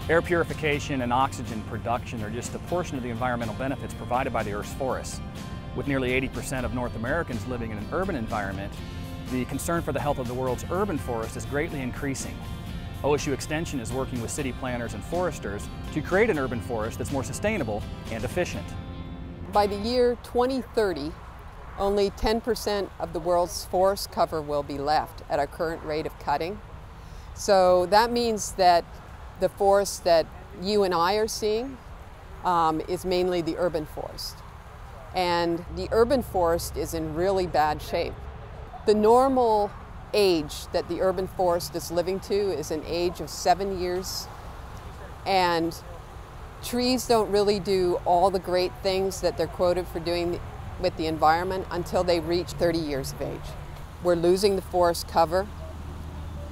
Air purification and oxygen production are just a portion of the environmental benefits provided by the Earth's forests. With nearly 80% of North Americans living in an urban environment, the concern for the health of the world's urban forest is greatly increasing. OSU Extension is working with city planners and foresters to create an urban forest that's more sustainable and efficient. By the year 2030, only 10% of the world's forest cover will be left at our current rate of cutting. So that means that the forest that you and I are seeing is mainly the urban forest. And the urban forest is in really bad shape. The normal age that the urban forest is living to is an age of 7 years. And trees don't really do all the great things that they're quoted for doing with the environment until they reach 30 years of age. We're losing the forest cover.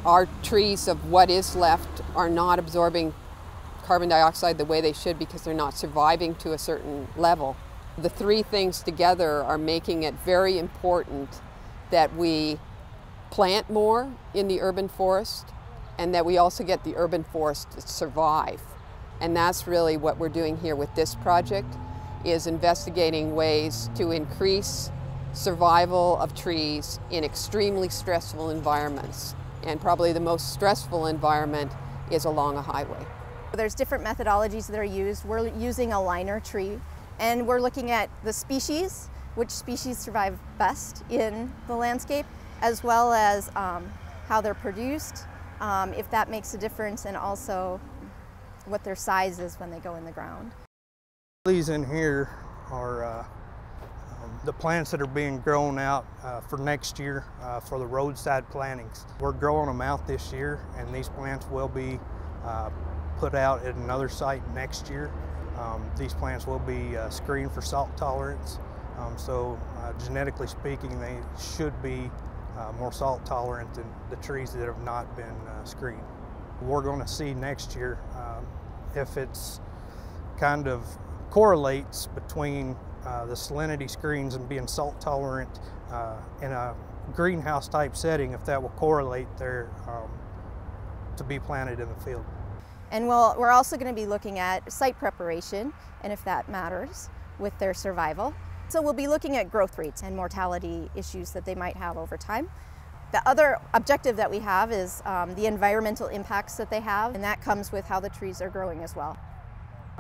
Our trees of what is left are not absorbing carbon dioxide the way they should because they're not surviving to a certain level. The three things together are making it very important that we plant more in the urban forest and that we also get the urban forest to survive. And that's really what we're doing here with this project, is investigating ways to increase survival of trees in extremely stressful environments. And probably the most stressful environment is along a highway. There's different methodologies that are used. We're using a liner tree, and we're looking at the species, which species survive best in the landscape, as well as how they're produced, if that makes a difference, and also what their size is when they go in the ground. These in here are the plants that are being grown out for next year for the roadside plantings. We're growing them out this year, and these plants will be put out at another site next year. These plants will be screened for salt tolerance. So genetically speaking, they should be more salt tolerant than the trees that have not been screened. We're going to see next year if it's kind of correlates between the salinity screens and being salt tolerant in a greenhouse type setting, if that will correlate there to be planted in the field. And we're also going to be looking at site preparation, and if that matters, with their survival. So we'll be looking at growth rates and mortality issues that they might have over time. The other objective that we have is the environmental impacts that they have, and that comes with how the trees are growing as well.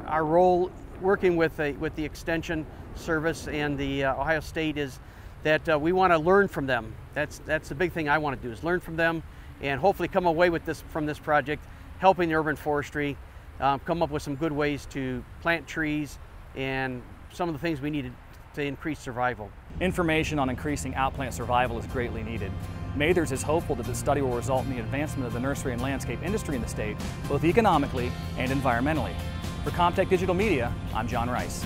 Our role working with the Extension Service and the Ohio State is that we want to learn from them. That's the big thing I want to do, is learn from them and hopefully come away with from this project, helping the urban forestry, come up with some good ways to plant trees and some of the things we need to increase survival. Information on increasing outplant survival is greatly needed. Mathers is hopeful that this study will result in the advancement of the nursery and landscape industry in the state, both economically and environmentally. For Comtech Digital Media, I'm John Rice.